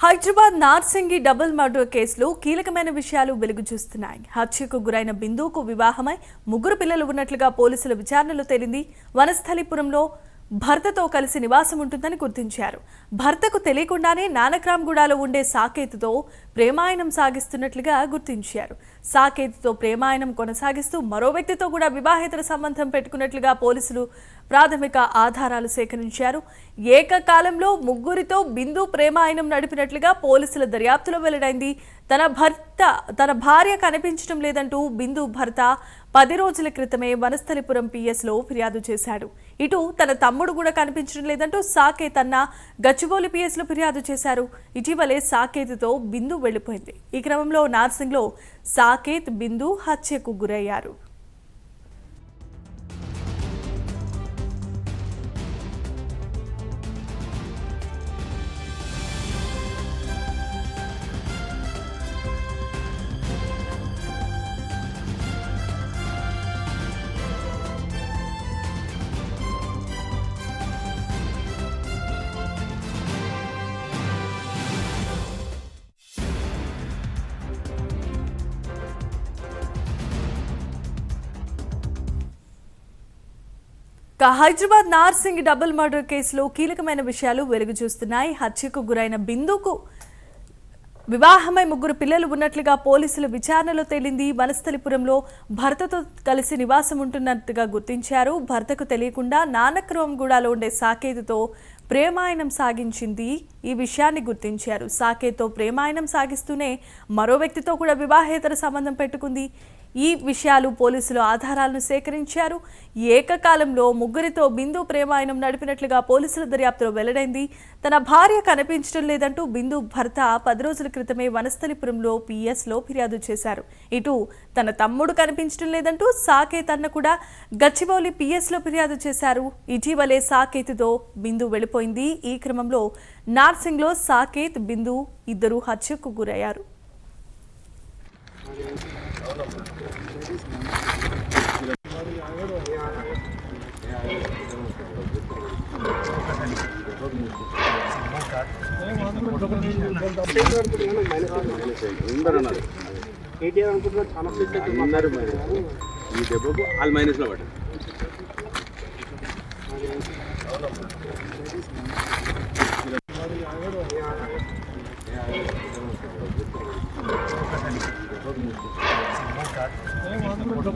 Hyderabad Narsingi double murder కేసులో కీలకమైన విషయాలు వెలుగు చూస్తున్నాయి. హత్యకు గురైన బిందుకు వివాహమై 3 పిల్లలు ఉన్నట్లుగా పోలీసుల విచారణలో తేలింది. వనస్థలిపురంలో భర్తతో కలిసి నివాసం ఉంటుందని గుర్తించారు. భర్తకు తెలియకుండానే నానక్రామ్గూడలో ఉండే సాకేత్తో ప్రేమాయణం సాగిస్తున్నట్లుగా గుర్తించారు. సాకేత్తో ప్రేమాయణం కొనసాగిస్తూ మరో వ్యక్తితో కూడా వివాహేతర సంబంధం పెట్టుకున్నట్లుగా పోలీసులు ప్రాథమిక ఆధారాలు సేకరించారు. ఏకకాలంలో 3తో బిందు ప్రేమాయణం నడిపినట్లుగా పోలీసుల దర్యాప్తులో వెల్లడైంది. తన భార్య కనిపించడం లేదంటూ బిందు భర్త 10 రోజుల క్రితమే వనస్థలిపురం పిఎస్లో ఫిర్యాదు చేశాడు. ఇటు తన తమ్ముడు కూడా కనిపించడం లేదంటూ సాకేత్ అన్న గచ్చిబౌలి పిఎస్లో ఫిర్యాదు చేశారు. ఇటీవలే సాకేత్తో బిందు వెళ్లిపోయింది. ఈ క్రమంలో నార్సింగ్లో సాకేత్ బిందు హత్యకు గురయ్యారు. హైదరాబాద్ నార్సింగ్ డబుల్ మర్డర్ కేసులో కీలకమైన విషయాలు వెలుగు చూస్తున్నాయి. హత్యకు గురైన బిందుకు వివాహమై 3 పిల్లలు ఉన్నట్లుగా పోలీసుల విచారణలో తేలింది. వనస్థలిపురంలో భర్తతో కలిసి నివాసం ఉంటున్నట్టుగా గుర్తించారు. భర్తకు తెలియకుండా నానక్రామ్గూడలో ఉండే సాకేత్తో ప్రేమాయణం సాగించింది. ఈ విషయాన్ని గుర్తించారు. సాకేత్తో ప్రేమాయణం సాగిస్తూనే మరో వ్యక్తితో కూడా వివాహేతర సంబంధం పెట్టుకుంది. ఈ విషయాలు పోలీసులు ఆధారాలను సేకరించారు. ఏకకాలంలో 3తో బిందు ప్రేమాయణం నడిపినట్లుగా పోలీసుల దర్యాప్తులో వెల్లడైంది. తన భార్య కనిపించడం లేదంటూ బిందు భర్త 10 రోజుల క్రితమే వనస్థలిపురంలో పిఎస్లో ఫిర్యాదు చేశారు. ఇటు తన తమ్ముడు కనిపించడం లేదంటూ సాకేత్ అన్న కూడా గచ్చిబౌలి పిఎస్లో ఫిర్యాదు చేశారు. ఇటీవలే సాకేత్తో బిందు వెళ్లిపోయింది. ఈ క్రమంలో నార్సింగ్లో సాకేత్ బిందు ఇద్దరు హత్యకు గురయ్యారు. ఈ దెబ్బకు వాళ్ళు మైనస్లో పడ్డారు. ఫోటో